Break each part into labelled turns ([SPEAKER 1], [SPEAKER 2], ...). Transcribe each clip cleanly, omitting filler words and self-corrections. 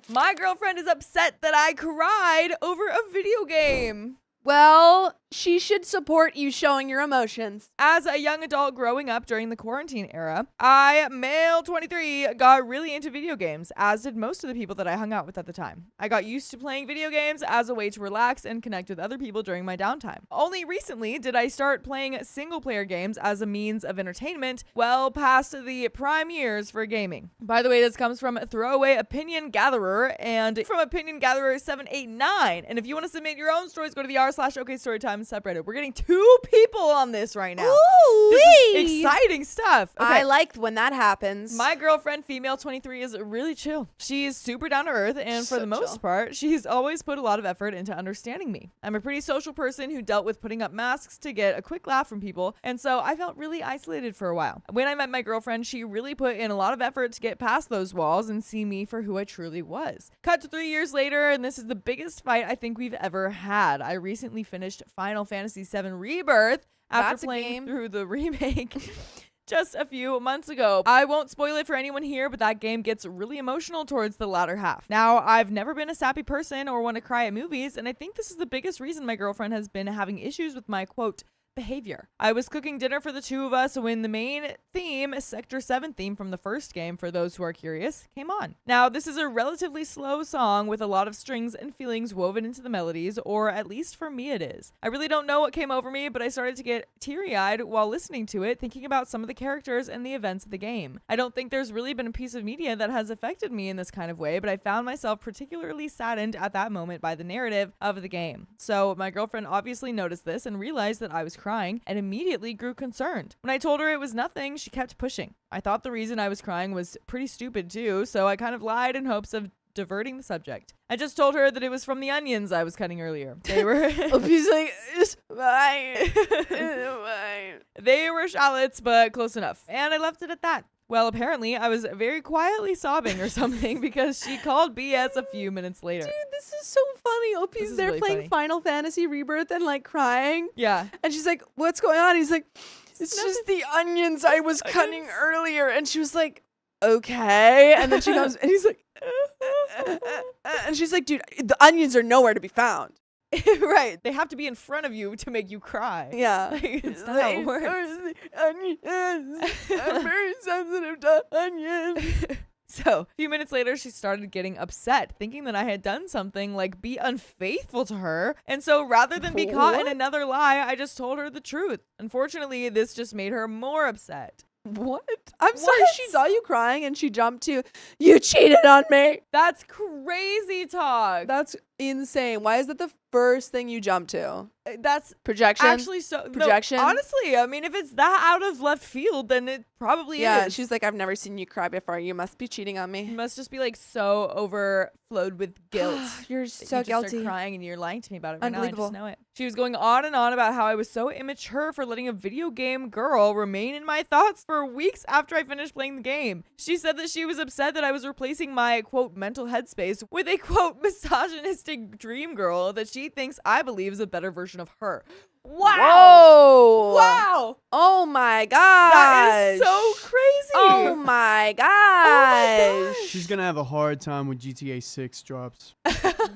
[SPEAKER 1] My girlfriend is upset that I cried over a video game.
[SPEAKER 2] Well, she should support you showing your emotions.
[SPEAKER 1] As a young adult growing up during the quarantine era, I, male 23, got really into video games, as did most of the people that I hung out with at the time. I got used to playing video games as a way to relax and connect with other people during my downtime. Only recently did I start playing single-player games as a means of entertainment, well past the prime years for gaming. By the way, this comes from Throwaway Opinion Gatherer and from Opinion Gatherer 789. And if you want to submit your own stories, go to the r/OKStorytime subreddit. We're getting 2 people on this right now.
[SPEAKER 2] Ooh,
[SPEAKER 1] this is exciting stuff. Okay.
[SPEAKER 2] I like when that happens.
[SPEAKER 1] My girlfriend, female 23, is really chill. She's super down to earth, and for the most part, she's always put a lot of effort into understanding me. I'm a pretty social person who dealt with putting up masks to get a quick laugh from people, and so I felt really isolated for a while. When I met my girlfriend, she really put in a lot of effort to get past those walls and see me for who I truly was. Cut to 3 years later, and this is the biggest fight I think we've ever had. I recently finished Final Fantasy VII Rebirth after playing through the remake just a few months ago. I won't spoil it for anyone here, but that game gets really emotional towards the latter half. Now, I've never been a sappy person or want to cry at movies, and I think this is the biggest reason my girlfriend has been having issues with my, quote, behavior. I was cooking dinner for the 2 of us when the main theme, Sector 7 theme from the first game, for those who are curious, came on. Now, this is a relatively slow song with a lot of strings and feelings woven into the melodies, or at least for me it is. I really don't know what came over me, but I started to get teary-eyed while listening to it, thinking about some of the characters and the events of the game. I don't think there's really been a piece of media that has affected me in this kind of way, but I found myself particularly saddened at that moment by the narrative of the game. So my girlfriend obviously noticed this and realized that I was crying and immediately grew concerned. When I told her it was nothing, she kept pushing. I thought the reason I was crying was pretty stupid too, so I kind of lied in hopes of diverting the subject. I just told her that it was from the onions I was cutting earlier. They were
[SPEAKER 2] He's like, it's fine.
[SPEAKER 1] They were shallots, but close enough. And I left it at that. Well, apparently, I was very quietly sobbing or something because she called BS a few minutes later.
[SPEAKER 2] Dude, this is so funny. Opie's there
[SPEAKER 1] really
[SPEAKER 2] playing
[SPEAKER 1] funny.
[SPEAKER 2] Final Fantasy Rebirth and like crying.
[SPEAKER 1] Yeah.
[SPEAKER 2] And she's like, what's going on? He's like, it's just the onions I was cutting earlier. And she was like, okay. And then she comes and he's like, and she's like, dude, the onions are nowhere to be found.
[SPEAKER 1] Right. They have to be in front of you to make you cry.
[SPEAKER 2] Yeah.
[SPEAKER 1] Like, it's not how it works.
[SPEAKER 2] Onions. I'm very sensitive to onions.
[SPEAKER 1] So, a few minutes later, she started getting upset, thinking that I had done something like be unfaithful to her. And so, rather than be caught in another lie, I just told her the truth. Unfortunately, this just made her more upset.
[SPEAKER 2] What? I'm sorry, she saw you crying and she jumped to, you cheated on me.
[SPEAKER 1] That's crazy talk.
[SPEAKER 2] That's insane. Why is that the first thing you jump to?
[SPEAKER 1] That's
[SPEAKER 2] projection.
[SPEAKER 1] Actually, so
[SPEAKER 2] projection.
[SPEAKER 1] No, honestly, I mean, if it's that out of left field, then it probably is.
[SPEAKER 2] Yeah, she's like, I've never seen you cry before. You must be cheating on me.
[SPEAKER 1] You must just be like so overflowed with guilt.
[SPEAKER 2] You're so
[SPEAKER 1] you
[SPEAKER 2] guilty.
[SPEAKER 1] Just start crying and you're lying to me about it right now. I
[SPEAKER 2] Unbelievable.
[SPEAKER 1] just know it. She was going on and on about how I was so immature for letting a video game girl remain in my thoughts for weeks after I finished playing the game. She said that she was upset that I was replacing my, quote, mental headspace with a, quote, misogynistic dream girl that she thinks I believe is a better version of her. Wow.
[SPEAKER 2] Whoa.
[SPEAKER 1] Wow.
[SPEAKER 2] Oh my gosh.
[SPEAKER 1] That is so crazy.
[SPEAKER 2] Oh my gosh.
[SPEAKER 1] Oh my gosh.
[SPEAKER 3] She's going to have a hard time when GTA 6 drops.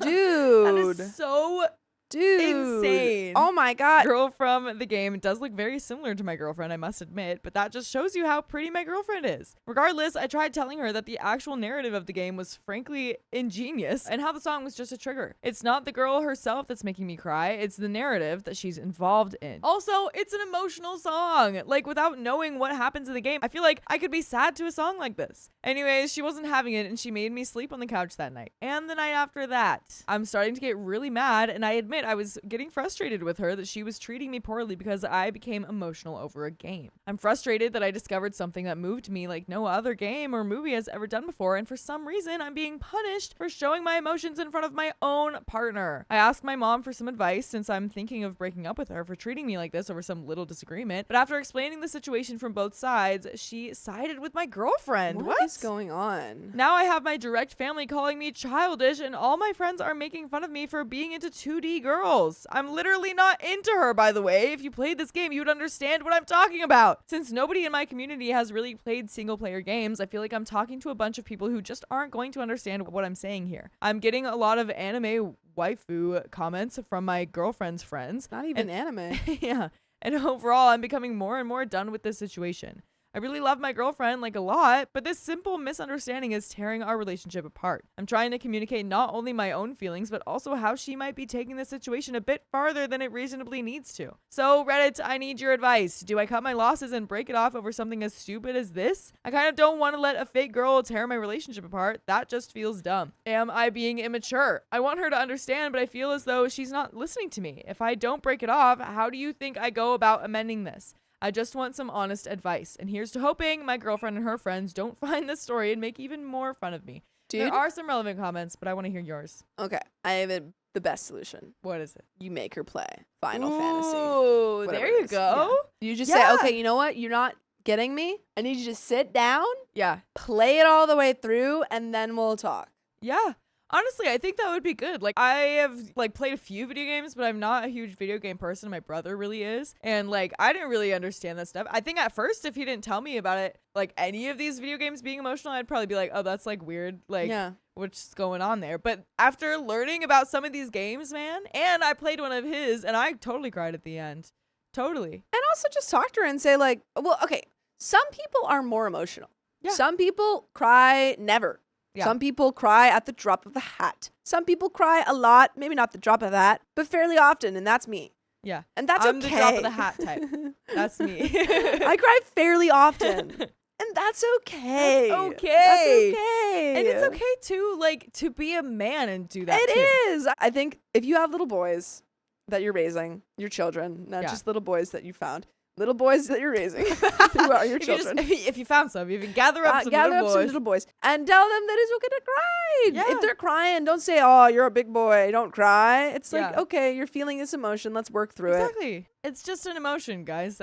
[SPEAKER 2] Dude.
[SPEAKER 1] That is so
[SPEAKER 2] insane. Oh my god.
[SPEAKER 1] Girl from the game does look very similar to my girlfriend, I must admit, but that just shows you how pretty my girlfriend is. Regardless, I tried telling her that the actual narrative of the game was frankly ingenious and how the song was just a trigger. It's not the girl herself that's making me cry, it's the narrative that she's involved in. Also, it's an emotional song. Like, without knowing what happens in the game, I feel like I could be sad to a song like this. Anyways, she wasn't having it and she made me sleep on the couch that night. And the night after that, I'm starting to get really mad, and I admit I was getting frustrated with her that she was treating me poorly because I became emotional over a game. I'm frustrated that I discovered something that moved me like no other game or movie has ever done before, and for some reason I'm being punished for showing my emotions in front of my own partner. I asked my mom for some advice since I'm thinking of breaking up with her for treating me like this over some little disagreement, but after explaining the situation from both sides, she sided with my girlfriend.
[SPEAKER 2] What is going on?
[SPEAKER 1] Now I have my direct family calling me childish, and all my friends are making fun of me for being into 2D girls. I'm literally not into her, by the way. If you played this game, you would understand what I'm talking about. Since nobody in my community has really played single player games, I feel like I'm talking to a bunch of people who just aren't going to understand what I'm saying here. I'm getting a lot of anime waifu comments from my girlfriend's friends.
[SPEAKER 2] Not even anime.
[SPEAKER 1] Yeah. And overall, I'm becoming more and more done with this situation. I really love my girlfriend like a lot, but this simple misunderstanding is tearing our relationship apart. I'm trying to communicate not only my own feelings, but also how she might be taking the situation a bit farther than it reasonably needs to. So Reddit, I need your advice. Do I cut my losses and break it off over something as stupid as this? I kind of don't want to let a fake girl tear my relationship apart. That just feels dumb. Am I being immature? I want her to understand, but I feel as though she's not listening to me. If I don't break it off, how do you think I go about amending this? I just want some honest advice. And here's to hoping my girlfriend and her friends don't find this story and make even more fun of me.
[SPEAKER 2] Dude.
[SPEAKER 1] There are some relevant comments, but I want to hear yours.
[SPEAKER 2] Okay, I have the best solution.
[SPEAKER 1] What is it?
[SPEAKER 2] You make her play Final Fantasy.
[SPEAKER 1] Ooh,
[SPEAKER 2] Whatever
[SPEAKER 1] there
[SPEAKER 2] it
[SPEAKER 1] you
[SPEAKER 2] is.
[SPEAKER 1] go.
[SPEAKER 2] Yeah. You just
[SPEAKER 1] Yeah.
[SPEAKER 2] say, okay, you know what? You're not getting me. I need you to sit down,
[SPEAKER 1] Yeah.
[SPEAKER 2] play it all the way through, and then we'll talk.
[SPEAKER 1] Yeah. Honestly, I think that would be good. Like, I have played a few video games, but I'm not a huge video game person. My brother really is. And I didn't really understand that stuff. I think at first, if he didn't tell me about it, any of these video games being emotional, I'd probably be like, oh, that's weird.
[SPEAKER 2] Yeah.
[SPEAKER 1] What's going on there? But after learning about some of these games, man, and I played one of his and I totally cried at the end. Totally.
[SPEAKER 2] And also just talk to her and say well, okay, some people are more emotional.
[SPEAKER 1] Yeah.
[SPEAKER 2] Some people cry never.
[SPEAKER 1] Yeah.
[SPEAKER 2] Some people cry at the drop of a hat. Some people cry a lot, maybe not the drop of a hat, but fairly often, and that's me.
[SPEAKER 1] Yeah.
[SPEAKER 2] And that's
[SPEAKER 1] I'm
[SPEAKER 2] okay.
[SPEAKER 1] the drop of the hat type. That's me.
[SPEAKER 2] I cry fairly often. And that's okay.
[SPEAKER 1] That's okay.
[SPEAKER 2] That's okay.
[SPEAKER 1] And it's okay too, to be a man and do that too.
[SPEAKER 2] It is. I think if you have little boys that you're raising, your children, not
[SPEAKER 1] Yeah.
[SPEAKER 2] just little boys that you found, little boys that you're raising, who are your children.
[SPEAKER 1] If you found some, you can gather up some
[SPEAKER 2] gather
[SPEAKER 1] little
[SPEAKER 2] up
[SPEAKER 1] boys.
[SPEAKER 2] some little boys and tell them that it's okay to cry.
[SPEAKER 1] Yeah.
[SPEAKER 2] If they're crying, don't say, "Oh, you're a big boy, don't cry." It's
[SPEAKER 1] Yeah.
[SPEAKER 2] okay, you're feeling this emotion. Let's work through it.
[SPEAKER 1] Exactly. It's just an emotion, guys.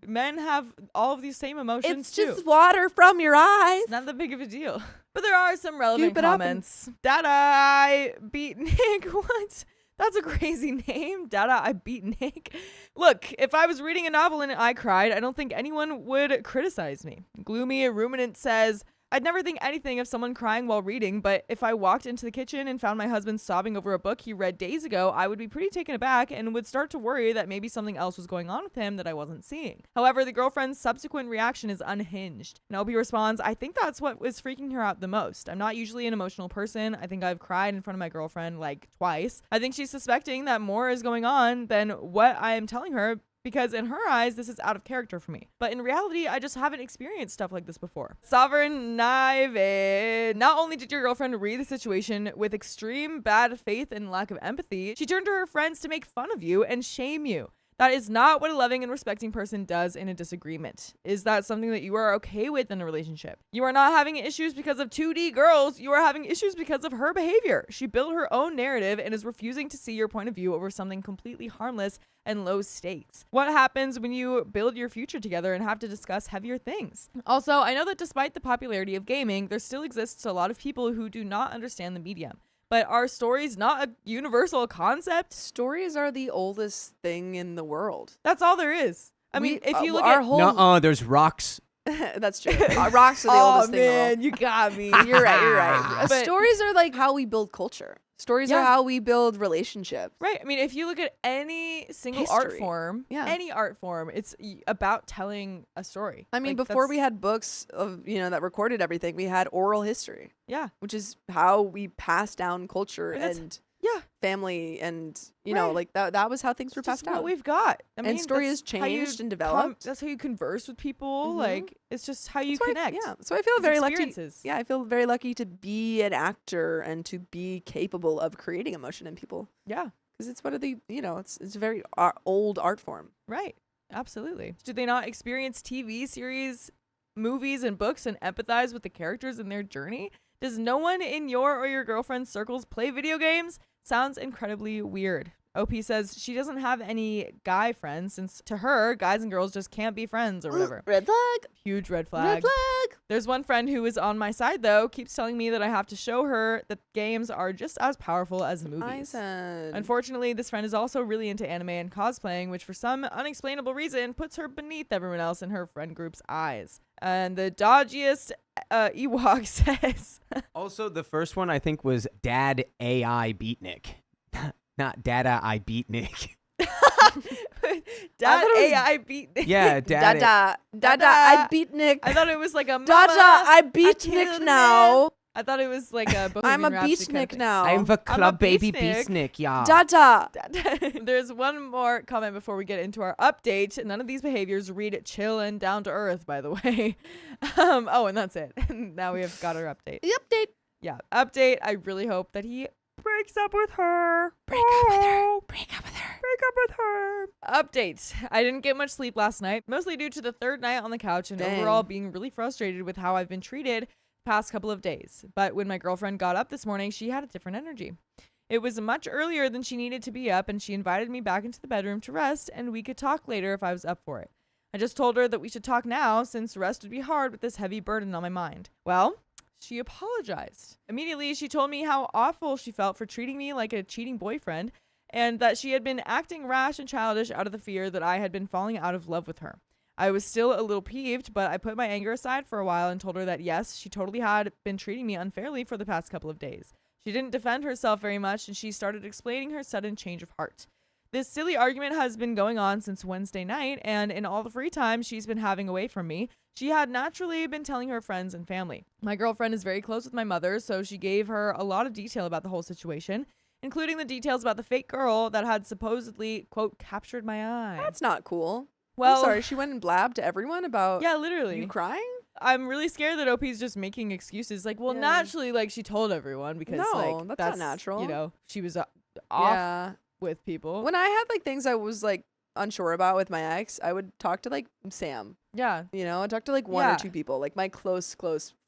[SPEAKER 1] Men have all of these same emotions
[SPEAKER 2] It's
[SPEAKER 1] too.
[SPEAKER 2] just water from your eyes.
[SPEAKER 1] It's not that big of a deal. But there are some relevant
[SPEAKER 2] Scoop it up and-
[SPEAKER 1] comments. Dada, I beat Nick. What? That's a crazy name. Dada, I beat Nick. Look, if I was reading a novel and I cried, I don't think anyone would criticize me. Gloomy Ruminant says, I'd never think anything of someone crying while reading, but if I walked into the kitchen and found my husband sobbing over a book he read days ago, I would be pretty taken aback and would start to worry that maybe something else was going on with him that I wasn't seeing. However, the girlfriend's subsequent reaction is unhinged. And LB responds, I think that's what was freaking her out the most. I'm not usually an emotional person. I think I've cried in front of my girlfriend twice. I think she's suspecting that more is going on than what I am telling her, because in her eyes, this is out of character for me. But in reality, I just haven't experienced stuff like this before. Sovereign Naive. Not only did your girlfriend read the situation with extreme bad faith and lack of empathy, she turned to her friends to make fun of you and shame you. That is not what a loving and respecting person does in a disagreement. Is that something that you are okay with in a relationship? You are not having issues because of 2D girls. You are having issues because of her behavior. She built her own narrative and is refusing to see your point of view over something completely harmless and low stakes. What happens when you build your future together and have to discuss heavier things? Also, I know that despite the popularity of gaming, there still exists a lot of people who do not understand the medium. But are stories not a universal concept?
[SPEAKER 2] Stories are the oldest thing in the world.
[SPEAKER 1] That's all there is. I mean, if you look
[SPEAKER 2] our
[SPEAKER 1] at...
[SPEAKER 2] whole
[SPEAKER 3] Nuh-uh, there's rocks.
[SPEAKER 2] That's true. Rocks are the oldest thing in the world.
[SPEAKER 1] you got me.
[SPEAKER 2] You're right.
[SPEAKER 1] But-
[SPEAKER 2] Stories are how we build culture. Stories are
[SPEAKER 1] Yeah.
[SPEAKER 2] how we build relationships.
[SPEAKER 1] Right. I mean, if you look at any single art
[SPEAKER 2] History.
[SPEAKER 1] form,
[SPEAKER 2] Yeah.
[SPEAKER 1] any art form, it's about telling a story.
[SPEAKER 2] I mean,
[SPEAKER 1] Like,
[SPEAKER 2] before
[SPEAKER 1] that's-
[SPEAKER 2] we had books of that recorded everything, we had oral history,
[SPEAKER 1] Yeah.
[SPEAKER 2] which is how we pass down culture
[SPEAKER 1] And that's-
[SPEAKER 2] and
[SPEAKER 1] Yeah.
[SPEAKER 2] family, and
[SPEAKER 1] Right.
[SPEAKER 2] that was how things were
[SPEAKER 1] It's just
[SPEAKER 2] passed down.
[SPEAKER 1] what we've got. I mean,
[SPEAKER 2] And story
[SPEAKER 1] that's
[SPEAKER 2] has
[SPEAKER 1] how you
[SPEAKER 2] changed and developed.
[SPEAKER 1] that's how you converse with people.
[SPEAKER 2] Mhm.
[SPEAKER 1] It's just how you
[SPEAKER 2] That's why
[SPEAKER 1] connect.
[SPEAKER 2] So I feel
[SPEAKER 1] It's
[SPEAKER 2] very lucky.
[SPEAKER 1] experiences.
[SPEAKER 2] Yeah, I feel very lucky to be an actor and to be capable of creating emotion in people,
[SPEAKER 1] Yeah.
[SPEAKER 2] because it's one of the it's a very old art form.
[SPEAKER 1] Right. Absolutely. Do they not experience TV series, movies, and books and empathize with the characters in their journey? Does no one in your or your girlfriend's circles play video games? Sounds incredibly weird. OP says she doesn't have any guy friends since to her, guys and girls just can't be friends or whatever.
[SPEAKER 2] Red flag.
[SPEAKER 1] Huge red flag.
[SPEAKER 2] Red flag.
[SPEAKER 1] There's one friend who is on my side, though, keeps telling me that I have to show her that games are just as powerful as movies. Unfortunately, this friend is also really into anime and cosplaying, which for some unexplainable reason puts her beneath everyone else in her friend group's eyes. And the dodgiest Ewok says...
[SPEAKER 4] Also, the first one I think was Dad AI Beatnik. Not Dada I Beat Nick.
[SPEAKER 1] Dad AI beat Nick.
[SPEAKER 4] Yeah,
[SPEAKER 2] Dada I beat Nick.
[SPEAKER 1] I thought it was like a mama,
[SPEAKER 2] Dada I beat Nick now.
[SPEAKER 1] I thought it was like a
[SPEAKER 2] I'm a
[SPEAKER 1] Rhapsody kind of
[SPEAKER 2] beatnik
[SPEAKER 1] thing.
[SPEAKER 2] now.
[SPEAKER 4] I'm the club baby
[SPEAKER 1] beatnik.
[SPEAKER 4] beatnik, yeah.
[SPEAKER 2] Dada.
[SPEAKER 1] There's one more comment before we get into our update. None of these behaviors read chill and down to earth, by the way. And that's it. Now we have got our update.
[SPEAKER 2] The update.
[SPEAKER 1] Yeah, update. I really hope that he breaks up with her.
[SPEAKER 2] Break up with her. Break up with her.
[SPEAKER 1] Break up with her. Update. I didn't get much sleep last night, mostly due to the third night on the couch and overall being really frustrated with how I've been treated past couple of days. But when my girlfriend got up this morning, she had a different energy. It was much earlier than she needed to be up, and she invited me back into the bedroom to rest, and we could talk later if I was up for it. I just told her that we should talk now since rest would be hard with this heavy burden on my mind. Well, she apologized. Immediately, she told me how awful she felt for treating me like a cheating boyfriend, and that she had been acting rash and childish out of the fear that I had been falling out of love with her. I was still a little peeved, but I put my anger aside for a while and told her that yes, she totally had been treating me unfairly for the past couple of days. She didn't defend herself very much, and she started explaining her sudden change of heart. This silly argument has been going on since Wednesday night, and in all the free time she's been having away from me, she had naturally been telling her friends and family. My girlfriend is very close with my mother, so she gave her a lot of detail about the whole situation, including the details about the fake girl that had supposedly, quote, captured my eye.
[SPEAKER 2] That's not cool.
[SPEAKER 1] Well,
[SPEAKER 2] I'm sorry, she went and blabbed to everyone about
[SPEAKER 1] literally.
[SPEAKER 2] you crying?
[SPEAKER 1] I'm really scared that OP's just making excuses. Like, well, naturally, like, she told everyone because,
[SPEAKER 2] No,
[SPEAKER 1] like,
[SPEAKER 2] that's not natural.
[SPEAKER 1] You know, she was off with people.
[SPEAKER 2] When I had, like, things I was, like, unsure about with my ex, I would talk to, like, Sam.
[SPEAKER 1] Yeah.
[SPEAKER 2] You know, I'd talk to, like, one or two people, like, my close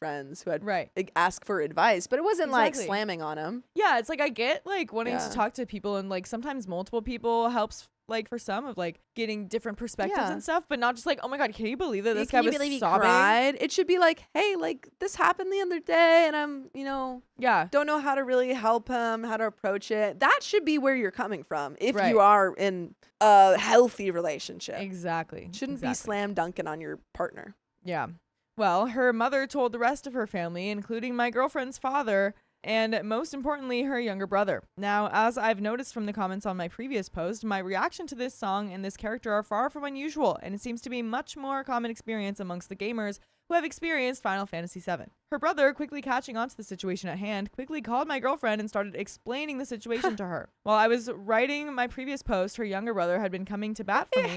[SPEAKER 2] friends who had, like, ask for advice. But it wasn't, like, slamming on them.
[SPEAKER 1] Yeah, it's like I get, like, wanting to talk to people, and, like, sometimes multiple people helps, like, for some of, like, getting different perspectives and stuff, but not just like, oh my god, can you believe that this guy was sobbing?
[SPEAKER 2] Cried? It should be like, hey, like, this happened the other day, and I'm, you know, don't know how to really help him, how to approach it. That should be where you're coming from if you are in a healthy relationship.
[SPEAKER 1] Exactly.
[SPEAKER 2] Shouldn't be slam dunking on your partner.
[SPEAKER 1] Yeah. Well, her mother told the rest of her family, including my girlfriend's father, and most importantly, her younger brother. Now, as I've noticed from the comments on my previous post, my reaction to this song and this character are far from unusual, and it seems to be much more common experience amongst the gamers who have experienced Final Fantasy VII. Her brother, quickly catching on to the situation at hand, quickly called my girlfriend and started explaining the situation to her. While I was writing my previous post, her younger brother had been coming to bat for me,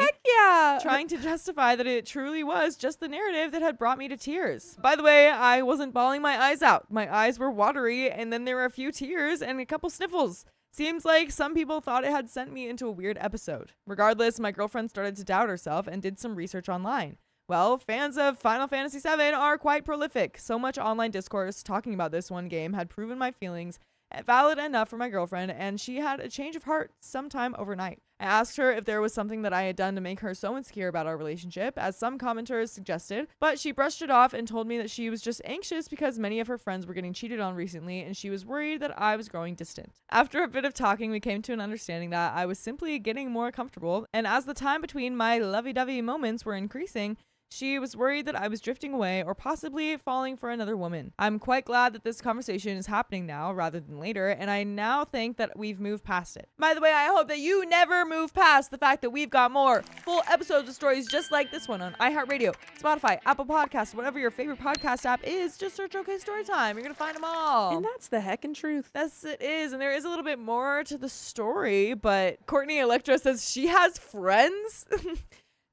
[SPEAKER 1] trying to justify that it truly was just the narrative that had brought me to tears. By the way, I wasn't bawling my eyes out. My eyes were watery, and then there were a few tears and a couple sniffles. Seems like some people thought it had sent me into a weird episode. Regardless, my girlfriend started to doubt herself and did some research online. Well, fans of Final Fantasy VII are quite prolific. So much online discourse talking about this one game had proven my feelings valid enough for my girlfriend, and she had a change of heart sometime overnight. I asked her if there was something that I had done to make her so insecure about our relationship, as some commenters suggested, but she brushed it off and told me that she was just anxious because many of her friends were getting cheated on recently, and she was worried that I was growing distant. After a bit of talking, we came to an understanding that I was simply getting more comfortable, and as the time between my lovey-dovey moments were increasing, she was worried that I was drifting away or possibly falling for another woman. I'm quite glad that this conversation is happening now rather than later, and I now think that we've moved past it. By the way, I hope that you never move past the fact that we've got more full episodes of stories just like this one on iHeartRadio, Spotify, Apple Podcasts, whatever your favorite podcast app is. Just search OK Storytime. You're going to find them all.
[SPEAKER 2] And that's the heckin' truth.
[SPEAKER 1] Yes, it is. And there is a little bit more to the story, but Courtney Electra says she has friends.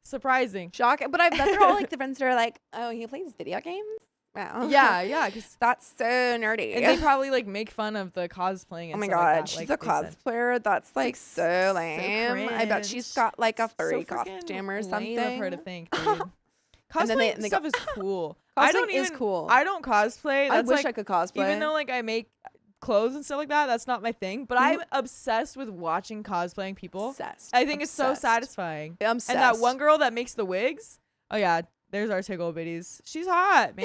[SPEAKER 1] Surprising.
[SPEAKER 2] Shocking. But I bet they're all like the friends that are like, oh, he plays video games? Wow.
[SPEAKER 1] Yeah, because
[SPEAKER 2] that's so nerdy.
[SPEAKER 1] And they probably like make fun of the cosplaying. And
[SPEAKER 2] oh my
[SPEAKER 1] stuff
[SPEAKER 2] god,
[SPEAKER 1] like that,
[SPEAKER 2] she's
[SPEAKER 1] like
[SPEAKER 2] a cosplayer. That's like so lame. I bet she's got like a furry costume or something.
[SPEAKER 1] Lame of her to think, dude. Cosplay stuff is cool.
[SPEAKER 2] Cosplaying is cool.
[SPEAKER 1] I don't cosplay.
[SPEAKER 2] I wish I could cosplay.
[SPEAKER 1] Even though like I make clothes and stuff like that. That's not my thing. But I'm obsessed with watching cosplaying people.
[SPEAKER 2] Obsessed.
[SPEAKER 1] I think it's so satisfying.
[SPEAKER 2] I'm obsessed.
[SPEAKER 1] And that one girl that makes the wigs. Oh yeah, there's our tickle bitties. She's hot, man.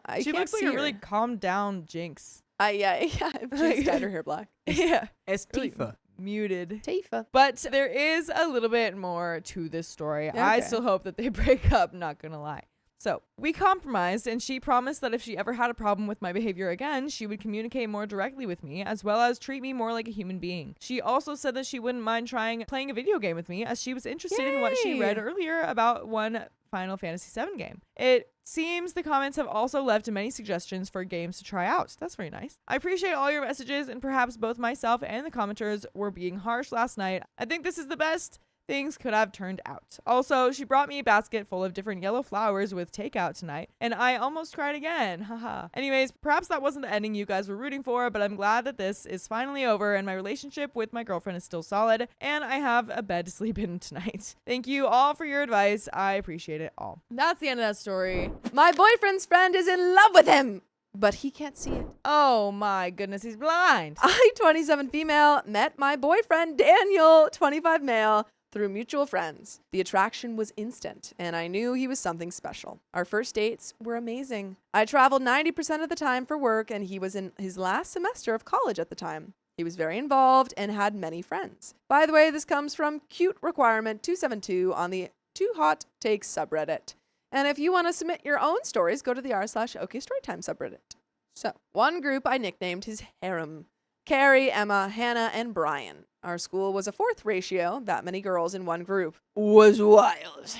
[SPEAKER 2] Yeah,
[SPEAKER 1] She looks like a really calmed down Jinx.
[SPEAKER 2] Yeah. She's dyed her hair black.
[SPEAKER 1] Yeah,
[SPEAKER 4] It's
[SPEAKER 1] really
[SPEAKER 4] Tifa.
[SPEAKER 1] muted.
[SPEAKER 2] Tifa.
[SPEAKER 1] But there is a little bit more to this story. I
[SPEAKER 2] Okay.
[SPEAKER 1] still hope that they break up, not gonna lie. So we compromised, and she promised that if she ever had a problem with my behavior again, she would communicate more directly with me, as well as treat me more like a human being. She also said that she wouldn't mind playing a video game with me, as she was interested in what she read earlier about one Final Fantasy VII game. It seems the comments have also left many suggestions for games to try out. That's very nice. I appreciate all your messages, and perhaps both myself and the commenters were being harsh last night. I think this is the best things could have turned out. Also, she brought me a basket full of different yellow flowers with takeout tonight, and I almost cried again. Haha. Anyways, perhaps that wasn't the ending you guys were rooting for, but I'm glad that this is finally over and my relationship with my girlfriend is still solid, and I have a bed to sleep in tonight. Thank you all for your advice. I appreciate it all. That's the end of that story.
[SPEAKER 2] My boyfriend's friend is in love with him, but he can't see it.
[SPEAKER 1] Oh my goodness, he's blind.
[SPEAKER 2] I, 27 female, met my boyfriend Daniel, 25 male, through mutual friends. The attraction was instant, and I knew he was something special. Our first dates were amazing. I traveled 90% of the time for work, and he was in his last semester of college at the time. He was very involved and had many friends. By the way, this comes from Cute Requirement 272 on the TwoHotTakes subreddit. And if you want to submit your own stories, go to the r/OKStorytime subreddit. So, one group I nicknamed his harem. Carrie, Emma, Hannah, and Brian. Our school was a 4th ratio, that many girls in one group. Was wild.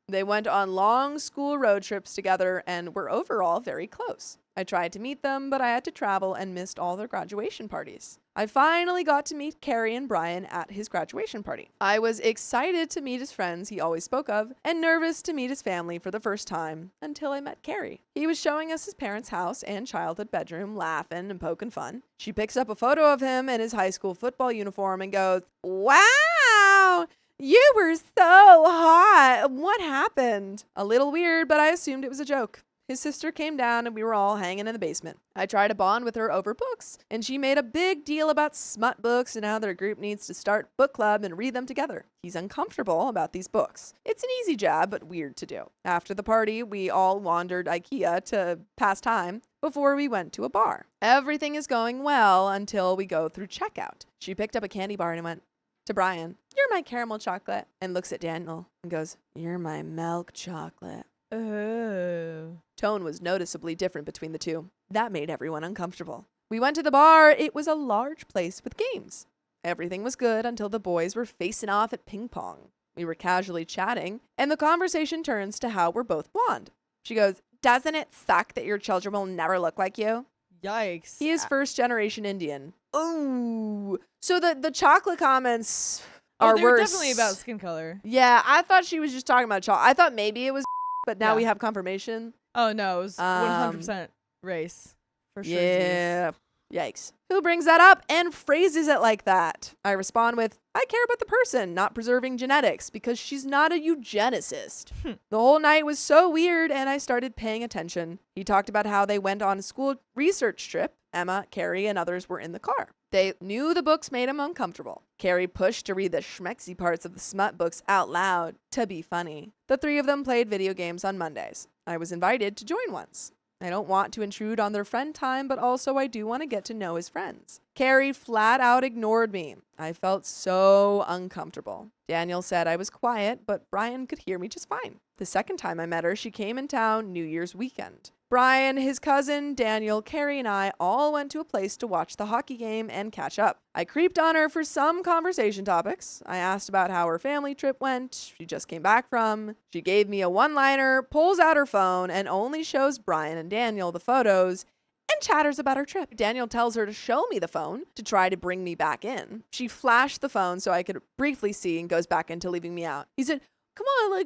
[SPEAKER 2] They went on long school road trips together and were overall very close. I tried to meet them, but I had to travel and missed all their graduation parties. I finally got to meet Carrie and Brian at his graduation party. I was excited to meet his friends he always spoke of, and nervous to meet his family for the first time, until I met Carrie. He was showing us his parents' house and childhood bedroom, laughing and poking fun. She picks up a photo of him in his high school football uniform and goes, "Wow! You were so hot. What happened?" A little weird, but I assumed it was a joke. His sister came down and we were all hanging in the basement. I tried to bond with her over books, and she made a big deal about smut books and how their group needs to start book club and read them together. He's uncomfortable about these books. It's an easy jab, but weird to do. After the party, we all wandered IKEA to pass time before we went to a bar. Everything is going well until we go through checkout. She picked up a candy bar and went to Brian, "You're my caramel chocolate," and looks at Daniel and goes, "You're my milk chocolate."
[SPEAKER 1] Oh.
[SPEAKER 2] Tone was noticeably different between the two. That made everyone uncomfortable. We went to the bar. It was a large place with games. Everything was good until the boys were facing off at ping pong. We were casually chatting, and the conversation turns to how we're both blonde. She goes, "Doesn't it suck that your children will never look like you?"
[SPEAKER 1] Yikes.
[SPEAKER 2] He is first generation Indian. Ooh. So the chocolate comments are
[SPEAKER 1] they were
[SPEAKER 2] worse.
[SPEAKER 1] definitely about skin color.
[SPEAKER 2] Yeah, I thought she was just talking about chocolate. I thought maybe it was, but now
[SPEAKER 1] Yeah.
[SPEAKER 2] we have confirmation.
[SPEAKER 1] Oh no, it was 100% race. For sure.
[SPEAKER 2] Yeah. Yikes. Who brings that up and phrases it like that? I respond with, "I care about the person, not preserving genetics, because she's not a eugenicist." The whole night was so weird, and I started paying attention. He talked about how they went on a school research trip. Emma, Carrie, and others were in the car. They knew the books made him uncomfortable. Carrie pushed to read the schmexy parts of the smut books out loud to be funny. The 3 of them played video games on Mondays. I was invited to join once. I don't want to intrude on their friend time, but also I do want to get to know his friends. Carrie flat out ignored me. I felt so uncomfortable. Daniel said I was quiet, but Brian could hear me just fine. The second time I met her, she came in town New Year's weekend. Brian, his cousin, Daniel, Carrie, and I all went to a place to watch the hockey game and catch up. I creeped on her for some conversation topics. I asked about how her family trip went, she just came back from. She gave me a one-liner, pulls out her phone, and only shows Brian and Daniel the photos, and chatters about her trip. Daniel tells her to show me the phone to try to bring me back in. She flashed the phone so I could briefly see and goes back into leaving me out. He said, "Come on,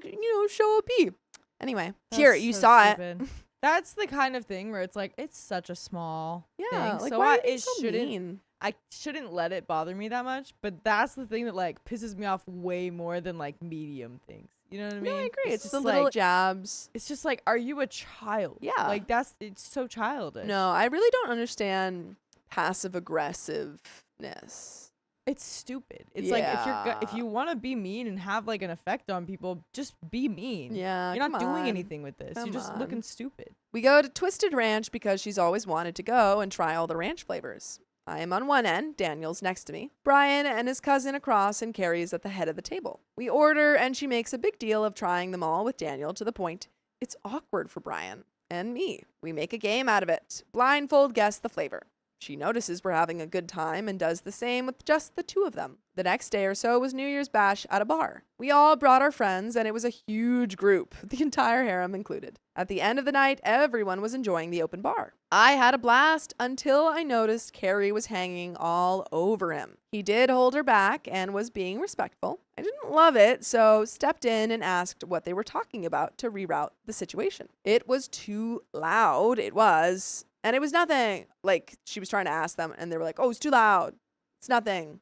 [SPEAKER 2] show a P." Anyway, here, you saw it.
[SPEAKER 1] That's the kind of thing where it's like, it's such a small
[SPEAKER 2] Yeah,
[SPEAKER 1] thing.
[SPEAKER 2] like, why are you
[SPEAKER 1] it
[SPEAKER 2] so
[SPEAKER 1] shouldn't
[SPEAKER 2] mean?
[SPEAKER 1] I shouldn't let it bother me that much, but that's the thing that like pisses me off way more than like medium things. You know what I mean?
[SPEAKER 2] No, I agree. It's the
[SPEAKER 1] just
[SPEAKER 2] little
[SPEAKER 1] like,
[SPEAKER 2] jabs.
[SPEAKER 1] it's just like, are you a child?
[SPEAKER 2] Yeah.
[SPEAKER 1] Like it's so childish.
[SPEAKER 2] No, I really don't understand passive aggressiveness.
[SPEAKER 1] It's stupid. It's like
[SPEAKER 2] Yeah.
[SPEAKER 1] if you want to be mean and have like an effect on people, just be mean.
[SPEAKER 2] Yeah,
[SPEAKER 1] You're not
[SPEAKER 2] come
[SPEAKER 1] doing
[SPEAKER 2] on.
[SPEAKER 1] anything with this.
[SPEAKER 2] Come
[SPEAKER 1] You're just
[SPEAKER 2] on.
[SPEAKER 1] looking stupid.
[SPEAKER 2] We go to Twisted Ranch because she's always wanted to go and try all the ranch flavors. I am on one end, Daniel's next to me. Brian and his cousin across, and Carrie is at the head of the table. We order, and she makes a big deal of trying them all with Daniel to the point it's awkward for Brian and me. We make a game out of it. Blindfold guess the flavor. She notices we're having a good time and does the same with just the two of them. The next day or so was New Year's bash at a bar. We all brought our friends, and it was a huge group, the entire harem included. At the end of the night, everyone was enjoying the open bar. I had a blast until I noticed Carrie was hanging all over him. He did hold her back and was being respectful. I didn't love it, so stepped in and asked what they were talking about to reroute the situation. It was too loud, it was. And it was nothing. Like, she was trying to ask them, and they were like, oh, it's too loud. It's nothing.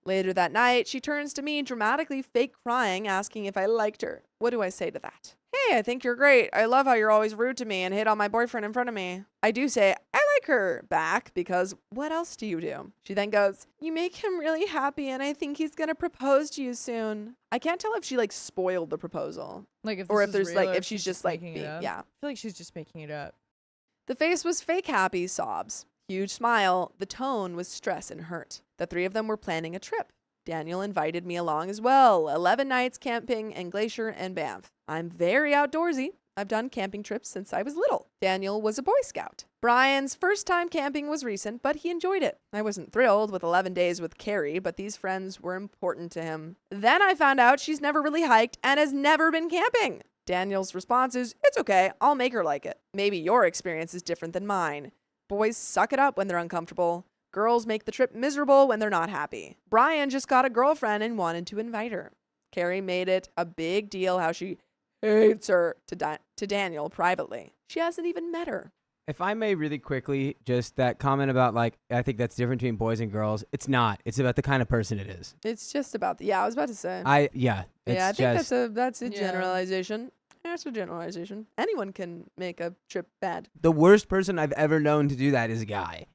[SPEAKER 2] Later that night, she turns to me, dramatically fake crying, asking if I liked her. What do I say to that? Hey, I think you're great. I love how you're always rude to me and hit on my boyfriend in front of me. I do say, I like her back, because what else do you do? She then goes, you make him really happy, and I think he's going to propose to you soon. I can't tell if she, like, spoiled the proposal.
[SPEAKER 1] Like if
[SPEAKER 2] Or
[SPEAKER 1] this
[SPEAKER 2] if
[SPEAKER 1] is
[SPEAKER 2] there's,
[SPEAKER 1] real
[SPEAKER 2] like,
[SPEAKER 1] or
[SPEAKER 2] if she's just, like,
[SPEAKER 1] making
[SPEAKER 2] being,
[SPEAKER 1] it up.
[SPEAKER 2] yeah.
[SPEAKER 1] I feel like she's just making it up.
[SPEAKER 2] The face was fake happy, sobs. Huge smile. The tone was stress and hurt. The three of them were planning a trip. Daniel invited me along as well. 11 nights camping in Glacier and Banff. I'm very outdoorsy. I've done camping trips since I was little. Daniel was a Boy Scout. Brian's first time camping was recent, but he enjoyed it. I wasn't thrilled with 11 days with Carrie, but these friends were important to him. Then I found out she's never really hiked and has never been camping. Daniel's response is, it's okay, I'll make her like it. Maybe your experience is different than mine. Boys suck it up when they're uncomfortable. Girls make the trip miserable when they're not happy. Brian just got a girlfriend and wanted to invite her. Carrie made it a big deal how she hates her to Daniel privately. She hasn't even met her.
[SPEAKER 4] If I may really quickly, just that comment about, like, I think that's different between boys and girls. It's not. It's about the kind of person it is.
[SPEAKER 2] It's just about I was about to say.
[SPEAKER 4] Yeah. It's
[SPEAKER 2] I think that's a
[SPEAKER 1] Yeah.
[SPEAKER 2] generalization. That's a generalization. Anyone can make a trip bad.
[SPEAKER 4] the worst person I've ever known to do that is a guy.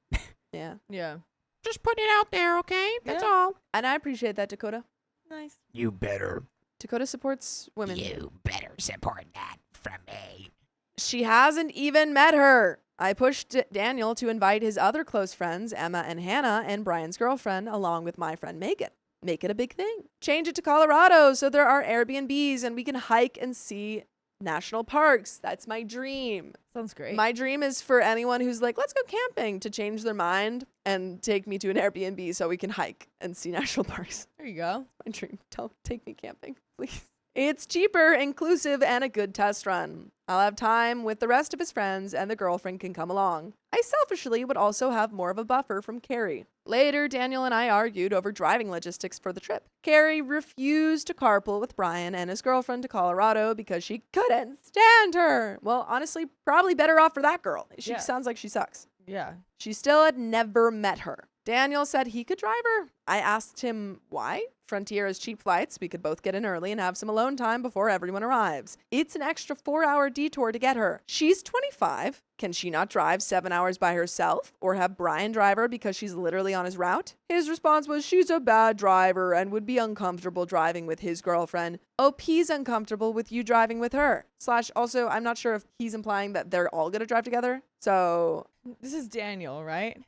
[SPEAKER 2] Yeah.
[SPEAKER 1] Yeah.
[SPEAKER 4] Just put it out there, okay? That's
[SPEAKER 1] Yeah.
[SPEAKER 4] all.
[SPEAKER 2] And I appreciate that, Dakota.
[SPEAKER 1] Nice.
[SPEAKER 4] You better.
[SPEAKER 2] Dakota supports women.
[SPEAKER 4] You better support that from me.
[SPEAKER 2] She hasn't even met her. I pushed Daniel to invite his other close friends, Emma and Hannah, and Brian's girlfriend, along with my friend Megan. Make it a big thing. Change it to Colorado so there are Airbnbs and we can hike and see national parks. That's my dream.
[SPEAKER 1] Sounds great.
[SPEAKER 2] My dream is for anyone who's like, let's go camping, to change their mind and take me to an Airbnb so we can hike and see national parks.
[SPEAKER 1] There you go.
[SPEAKER 2] My dream. Don't take me camping, please. It's cheaper, inclusive, and a good test run. I'll have time with the rest of his friends, and the girlfriend can come along. I selfishly would also have more of a buffer from Carrie. Later, Daniel and I argued over driving logistics for the trip. Carrie refused to carpool with Brian and his girlfriend to Colorado because she couldn't stand her. Well, honestly, probably better off for that girl. She
[SPEAKER 1] Yeah.
[SPEAKER 2] sounds like she sucks.
[SPEAKER 1] Yeah.
[SPEAKER 2] She still had never met her. Daniel said he could drive her. I asked him why. Frontier has cheap flights. We could both get in early and have some alone time before everyone arrives. It's an extra 4-hour detour to get her. She's 25. Can she not drive 7 hours by herself or have Brian drive her because she's literally on his route? His response was, she's a bad driver and would be uncomfortable driving with his girlfriend. OP's uncomfortable with you driving with her. / also, I'm not sure if he's implying that they're all going to drive together. So
[SPEAKER 1] This is Daniel, right?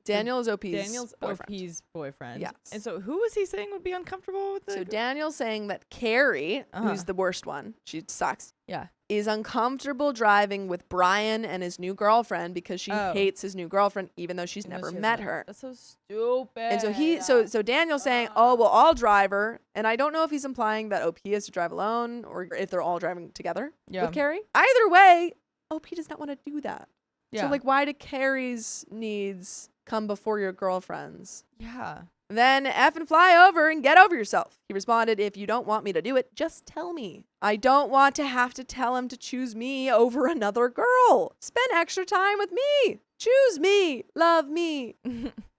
[SPEAKER 2] Daniel is OP's
[SPEAKER 1] Daniel's
[SPEAKER 2] boyfriend.
[SPEAKER 1] OP's boyfriend.
[SPEAKER 2] Yes.
[SPEAKER 1] And so who was he saying would be uncomfortable with
[SPEAKER 2] So
[SPEAKER 1] the
[SPEAKER 2] Daniel's saying that Carrie, who's the worst one, she sucks,
[SPEAKER 1] Yeah.
[SPEAKER 2] is uncomfortable driving with Brian and his new girlfriend because she hates his new girlfriend, even though she's
[SPEAKER 1] Even though
[SPEAKER 2] never
[SPEAKER 1] she has
[SPEAKER 2] met
[SPEAKER 1] no-
[SPEAKER 2] her.
[SPEAKER 1] That's so stupid.
[SPEAKER 2] And so Daniel's saying, oh, well, I'll drive her. And I don't know if he's implying that OP is to drive alone or if they're all driving together with Carrie. Either way, OP does not want to do that.
[SPEAKER 1] Yeah.
[SPEAKER 2] So, like, why do Carrie's needs come before your girlfriend's?
[SPEAKER 1] Yeah.
[SPEAKER 2] Then F and fly over and get over yourself. He responded, if you don't want me to do it, just tell me. I don't want to have to tell him to choose me over another girl. Spend extra time with me. Choose me. Love me.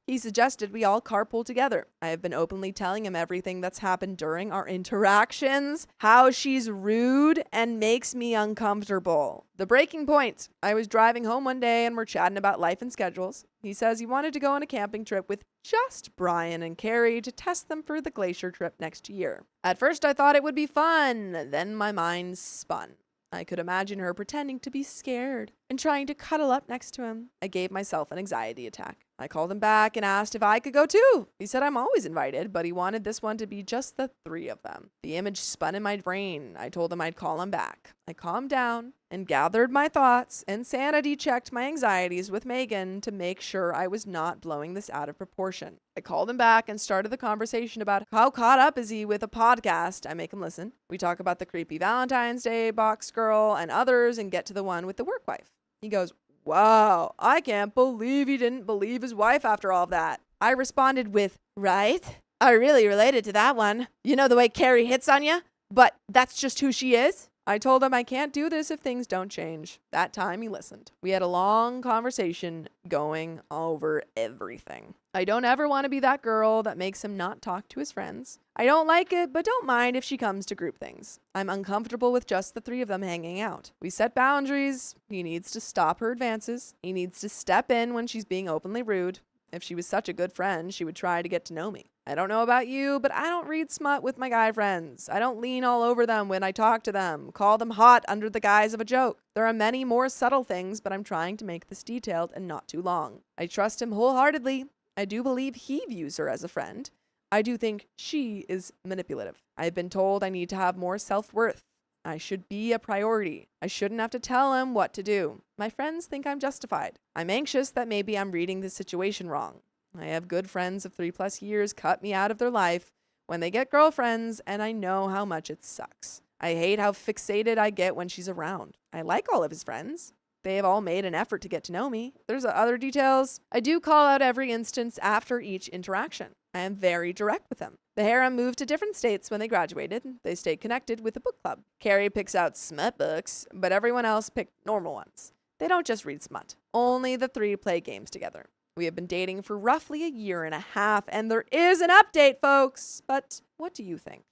[SPEAKER 2] He suggested we all carpool together. I have been openly telling him everything that's happened during our interactions, how she's rude and makes me uncomfortable. The breaking point. I was driving home one day and we're chatting about life and schedules. He says he wanted to go on a camping trip with just Brian and Carrie to test them for the glacier trip next year. At first I thought it would be fun, then my mind spun. I could imagine her pretending to be scared and trying to cuddle up next to him. I gave myself an anxiety attack. I called him back and asked if I could go too. He said I'm always invited, but he wanted this one to be just the 3 of them. The image spun in my brain. I told him I'd call him back. I calmed down and gathered my thoughts and sanity checked my anxieties with Megan to make sure I was not blowing this out of proportion. I called him back and started the conversation about how caught up is he with a podcast. I make him listen. We talk about the creepy Valentine's Day box girl and others and get to the one with the work wife. He goes, "Wow, I can't believe he didn't believe his wife after all of that." I responded with, "Right? I really related to that one. You know the way Carrie hits on you? But that's just who she is?" I told him I can't do this if things don't change. That time he listened. We had a long conversation going over everything. I don't ever want to be that girl that makes him not talk to his friends. I don't like it, but don't mind if she comes to group things. I'm uncomfortable with just the 3 of them hanging out. We set boundaries. He needs to stop her advances. He needs to step in when she's being openly rude. If she was such a good friend, she would try to get to know me. I don't know about you, but I don't read smut with my guy friends. I don't lean all over them when I talk to them, call them hot under the guise of a joke. There are many more subtle things, but I'm trying to make this detailed and not too long. I trust him wholeheartedly. I do believe he views her as a friend. I do think she is manipulative. I've been told I need to have more self-worth. I should be a priority. I shouldn't have to tell him what to do. My friends think I'm justified. I'm anxious that maybe I'm reading the situation wrong. I have good friends of 3+ years cut me out of their life when they get girlfriends, and I know how much it sucks. I hate how fixated I get when she's around. I like all of his friends. They have all made an effort to get to know me. There's other details. I do call out every instance after each interaction. I am very direct with them. The harem moved to different states when they graduated. They stayed connected with the book club. Carrie picks out smut books, but everyone else picked normal ones. They don't just read smut. Only the 3 play games together. We have been dating for roughly a year and a half, and there is an update, folks. But what do you think?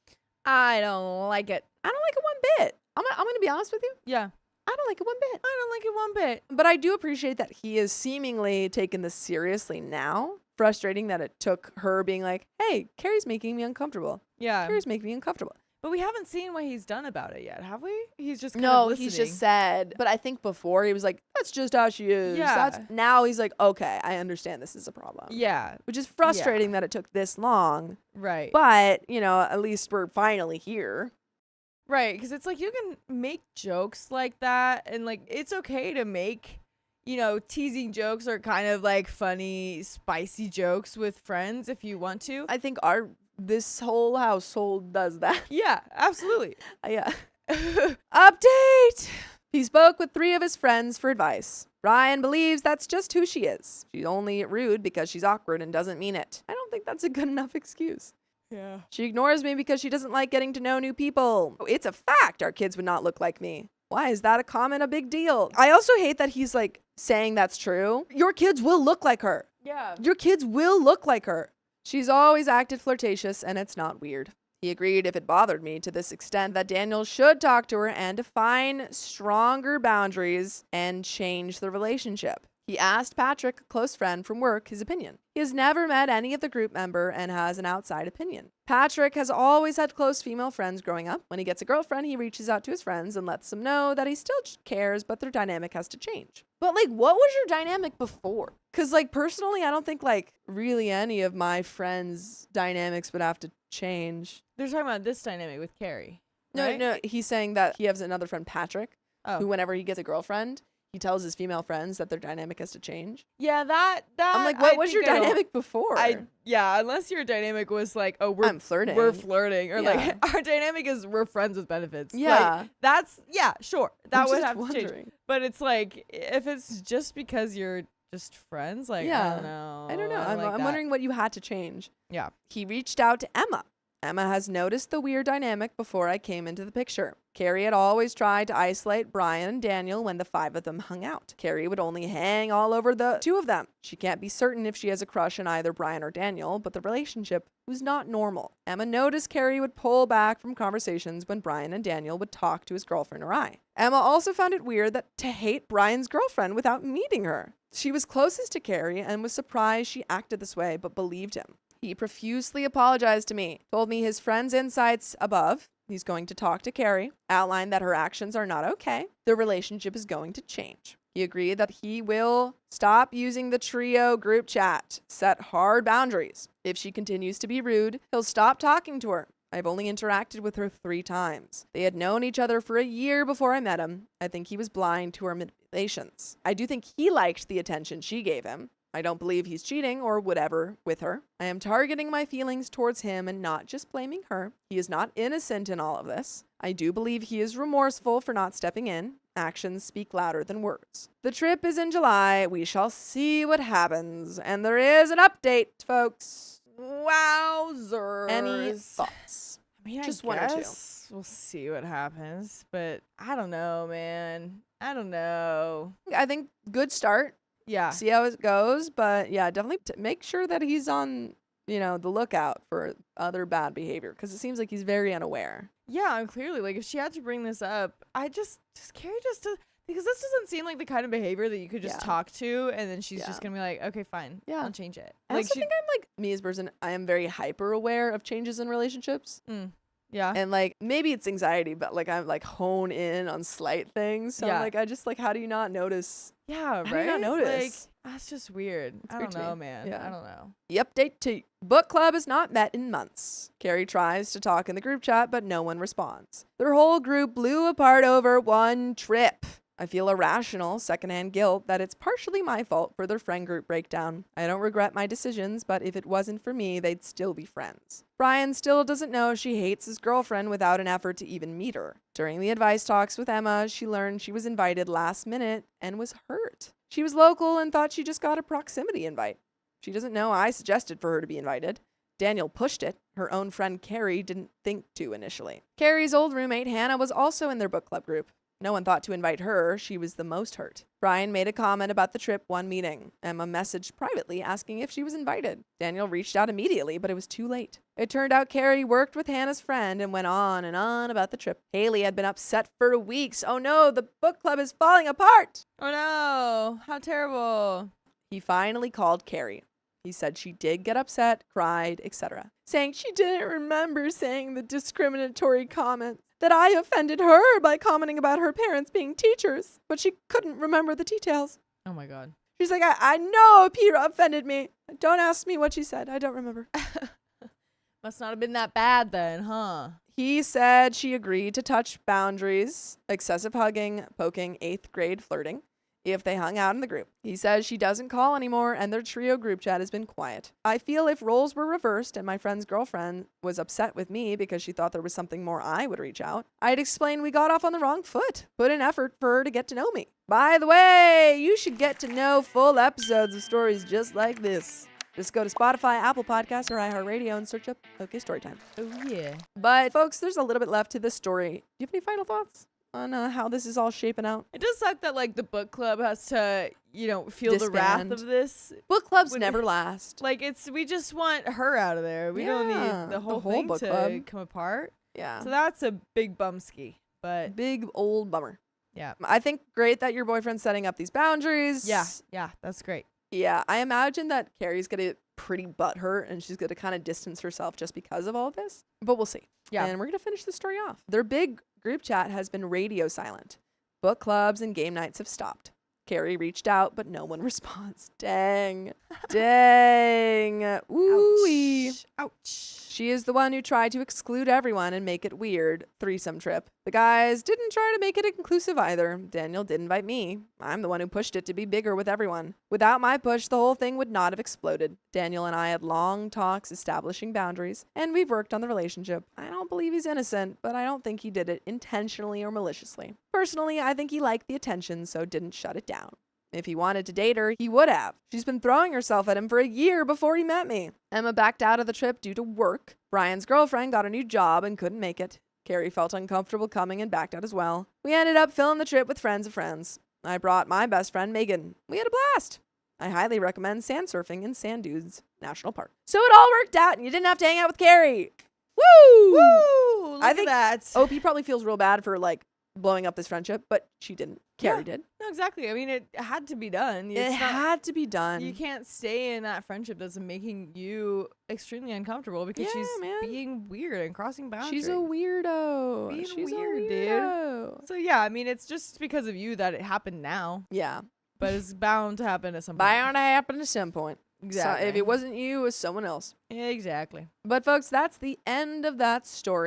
[SPEAKER 1] I don't like it.
[SPEAKER 2] I don't like it one bit. I'm going to be honest with you.
[SPEAKER 1] Yeah.
[SPEAKER 2] I don't like it one bit.
[SPEAKER 1] I don't like it one bit.
[SPEAKER 2] But I do appreciate that he is seemingly taking this seriously now. Frustrating that it took her being like, "Hey, Carrie's making me uncomfortable.
[SPEAKER 1] Yeah.
[SPEAKER 2] Carrie's making me uncomfortable."
[SPEAKER 1] But we haven't seen what he's done about it yet, have we? He's just kind
[SPEAKER 2] No,
[SPEAKER 1] of listening.
[SPEAKER 2] he's just said. But I think before he was like, "That's just how she is."
[SPEAKER 1] Yeah.
[SPEAKER 2] Now he's like, "Okay, I understand this is a problem."
[SPEAKER 1] Yeah.
[SPEAKER 2] Which is frustrating that it took this long.
[SPEAKER 1] Right.
[SPEAKER 2] But, at least we're finally here.
[SPEAKER 1] Right, because it's like you can make jokes like that, and like it's okay to make, teasing jokes or kind of like funny, spicy jokes with friends if you want to.
[SPEAKER 2] I think this whole household does that.
[SPEAKER 1] Yeah, absolutely.
[SPEAKER 2] Yeah. Update! He spoke with 3 of his friends for advice. Ryan believes that's just who she is. She's only rude because she's awkward and doesn't mean it. I don't think that's a good enough excuse.
[SPEAKER 1] Yeah.
[SPEAKER 2] She ignores me because she doesn't like getting to know new people. It's a fact our kids would not look like me. Why is that a big deal? I also hate that he's like saying that's true. Your kids will look like her.
[SPEAKER 1] Yeah.
[SPEAKER 2] Your kids will look like her. She's always acted flirtatious, and it's not weird. He agreed if it bothered me to this extent that Daniel should talk to her and define stronger boundaries and change the relationship. He asked Patrick, a close friend from work, his opinion. He has never met any of the group member and has an outside opinion. Patrick has always had close female friends growing up. When he gets a girlfriend, he reaches out to his friends and lets them know that he still cares, but their dynamic has to change. But what was your dynamic before? Because personally, I don't think really any of my friends' dynamics would have to change.
[SPEAKER 1] They're talking about this dynamic with Carrie.
[SPEAKER 2] No,
[SPEAKER 1] right?
[SPEAKER 2] no, he's saying that he has another friend, Patrick,
[SPEAKER 1] Oh.
[SPEAKER 2] who whenever he gets a girlfriend, he tells his female friends that their dynamic has to change.
[SPEAKER 1] Yeah, that.
[SPEAKER 2] I'm like, what was your dynamic before?
[SPEAKER 1] Unless your dynamic was like, oh,
[SPEAKER 2] I'm flirting.
[SPEAKER 1] we're flirting, or
[SPEAKER 2] Yeah.
[SPEAKER 1] like our dynamic is we're friends with benefits.
[SPEAKER 2] Yeah.
[SPEAKER 1] Like, that's sure, that
[SPEAKER 2] I'm
[SPEAKER 1] would
[SPEAKER 2] just
[SPEAKER 1] have to
[SPEAKER 2] wondering.
[SPEAKER 1] change. But it's like if it's just because you're just friends, like
[SPEAKER 2] Yeah.
[SPEAKER 1] I don't know.
[SPEAKER 2] I don't know.
[SPEAKER 1] I
[SPEAKER 2] I'm
[SPEAKER 1] like that.
[SPEAKER 2] wondering what you had to change.
[SPEAKER 1] Yeah.
[SPEAKER 2] He reached out to Emma. Emma has noticed the weird dynamic before I came into the picture. Carrie had always tried to isolate Brian and Daniel when the 5 of them hung out. Carrie would only hang all over the 2 of them. She can't be certain if she has a crush on either Brian or Daniel, but the relationship was not normal. Emma noticed Carrie would pull back from conversations when Brian and Daniel would talk to his girlfriend or I. Emma also found it weird to hate Brian's girlfriend without meeting her. She was closest to Carrie and was surprised she acted this way, but believed him. He profusely apologized to me, told me his friend's insights above. He's going to talk to Carrie, outlined that her actions are not okay. Their relationship is going to change. He agreed that he will stop using the trio group chat, set hard boundaries. If she continues to be rude, he'll stop talking to her. I've only interacted with her 3 times. They had known each other for a year before I met him. I think he was blind to her manipulations. I do think he liked the attention she gave him. I don't believe he's cheating or whatever with her. I am targeting my feelings towards him and not just blaming her. He is not innocent in all of this. I do believe he is remorseful for not stepping in. Actions speak louder than words. The trip is in July. We shall see what happens. And there is an update, folks.
[SPEAKER 1] Wowzers.
[SPEAKER 2] Any thoughts?
[SPEAKER 1] I mean,
[SPEAKER 2] Just
[SPEAKER 1] I
[SPEAKER 2] one or two.
[SPEAKER 1] guess we'll see what happens, but I don't know, man. I don't know.
[SPEAKER 2] I think good start.
[SPEAKER 1] Yeah.
[SPEAKER 2] See how it goes, but yeah, definitely make sure that he's on, the lookout for other bad behavior, because it seems like he's very unaware.
[SPEAKER 1] Yeah, and clearly, like, if she had to bring this up, I just Carrie because this doesn't seem like the kind of behavior that you could just talk to, and then she's just gonna be like, okay, fine, I'll change it.
[SPEAKER 2] I also think I'm like, me as a person, I am very hyper aware of changes in relationships.
[SPEAKER 1] Yeah.
[SPEAKER 2] And like, maybe it's anxiety, but like, I'm like hone in on slight things. So I'm like, I just like, how do you not notice?
[SPEAKER 1] Yeah, right?
[SPEAKER 2] How do you not notice?
[SPEAKER 1] Like, that's just weird. I don't know, man.
[SPEAKER 2] Yeah.
[SPEAKER 1] I don't know.
[SPEAKER 2] The update to book club has not met in months. Carrie tries to talk in the group chat, but no one responds. Their whole group blew apart over one trip. I feel irrational, secondhand guilt that it's partially my fault for their friend group breakdown. I don't regret my decisions, but if it wasn't for me, they'd still be friends. Brian still doesn't know she hates his girlfriend without an effort to even meet her. During the advice talks with Emma, she learned she was invited last minute and was hurt. She was local and thought she just got a proximity invite. She doesn't know I suggested for her to be invited. Daniel pushed it. Her own friend Carrie didn't think to initially. Carrie's old roommate Hannah was also in their book club group. No one thought to invite her. She was the most hurt. Brian made a comment about the trip one meeting. Emma messaged privately asking if she was invited. Daniel reached out immediately, but it was too late. It turned out Carrie worked with Hannah's friend and went on and on about the trip. Haley had been upset for weeks. Oh no, the book club is falling apart.
[SPEAKER 1] Oh no, how terrible.
[SPEAKER 2] He finally called Carrie. He said she did get upset, cried, etc., saying she didn't remember saying the discriminatory comments, that I offended her by commenting about her parents being teachers, but she couldn't remember the details.
[SPEAKER 1] Oh my God.
[SPEAKER 2] She's like, I know Peter offended me. Don't ask me what she said. I don't remember.
[SPEAKER 1] Must not have been that bad then, huh?
[SPEAKER 2] He said she agreed to touch boundaries, excessive hugging, poking, 8th grade flirting, if they hung out in the group. He says she doesn't call anymore and their trio group chat has been quiet. I feel if roles were reversed and my friend's girlfriend was upset with me because she thought there was something more, I would reach out. I'd explain we got off on the wrong foot. Put in effort for her to get to know me. By the way, you should get to know full episodes of stories just like this. Just go to Spotify, Apple Podcasts, or iHeartRadio and search up OK Storytime.
[SPEAKER 1] Oh yeah.
[SPEAKER 2] But folks, there's a little bit left to this story. Do you have any final thoughts on how this is all shaping out?
[SPEAKER 1] It does suck that like the book club has to, feel the wrath
[SPEAKER 2] Disband.
[SPEAKER 1] of this.
[SPEAKER 2] Book clubs
[SPEAKER 1] Would-
[SPEAKER 2] never last.
[SPEAKER 1] Like we just want her out of there. We don't
[SPEAKER 2] Yeah,
[SPEAKER 1] need the whole
[SPEAKER 2] the whole
[SPEAKER 1] thing
[SPEAKER 2] book
[SPEAKER 1] to
[SPEAKER 2] club.
[SPEAKER 1] come apart.
[SPEAKER 2] Yeah.
[SPEAKER 1] So that's a big bumski. But
[SPEAKER 2] Big old bummer.
[SPEAKER 1] yeah.
[SPEAKER 2] I think great that your boyfriend's setting up these boundaries.
[SPEAKER 1] Yeah, that's great.
[SPEAKER 2] Yeah. I imagine that Carrie's going to pretty butthurt and she's going to kind of distance herself just because of all of this. But we'll see.
[SPEAKER 1] Yeah.
[SPEAKER 2] And we're going to finish the story off. Their big group chat has been radio silent. Book clubs and game nights have stopped. Carrie reached out, but no one responds. Dang. Dang. Ooh-wee.
[SPEAKER 1] Ouch.
[SPEAKER 2] She is the one who tried to exclude everyone and make it weird. Threesome trip. The guys didn't try to make it inclusive either. Daniel did invite me. I'm the one who pushed it to be bigger with everyone. Without my push, the whole thing would not have exploded. Daniel and I had long talks establishing boundaries, and we've worked on the relationship. I don't believe he's innocent, but I don't think he did it intentionally or maliciously. Personally, I think he liked the attention, so didn't shut it down. If he wanted to date her, he would have. She's been throwing herself at him for a year before he met me. Emma backed out of the trip due to work. Brian's girlfriend got a new job and couldn't make it. Carrie felt uncomfortable coming and backed out as well. We ended up filling the trip with friends of friends. I brought my best friend, Megan. We had a blast. I highly recommend sand surfing in Sand Dunes National Park. So it all worked out and you didn't have to hang out with Carrie. Woo!
[SPEAKER 1] Woo! Look
[SPEAKER 2] I
[SPEAKER 1] at
[SPEAKER 2] think
[SPEAKER 1] that.
[SPEAKER 2] OP probably feels real bad for like blowing up this friendship, but she didn't. Carrie did.
[SPEAKER 1] No, exactly. I mean, it had to be done.
[SPEAKER 2] It had to be done.
[SPEAKER 1] You can't stay in that friendship that's making you extremely uncomfortable because she's being weird and crossing boundaries.
[SPEAKER 2] She's a weirdo.
[SPEAKER 1] She's weird,
[SPEAKER 2] a weirdo.
[SPEAKER 1] dude. So yeah, I mean, it's just because of you that it happened now.
[SPEAKER 2] Yeah.
[SPEAKER 1] But it's bound to happen at some point.
[SPEAKER 2] Bound to happen at some point.
[SPEAKER 1] Exactly.
[SPEAKER 2] So if it wasn't you, it was someone else.
[SPEAKER 1] Exactly.
[SPEAKER 2] But folks, that's the end of that story.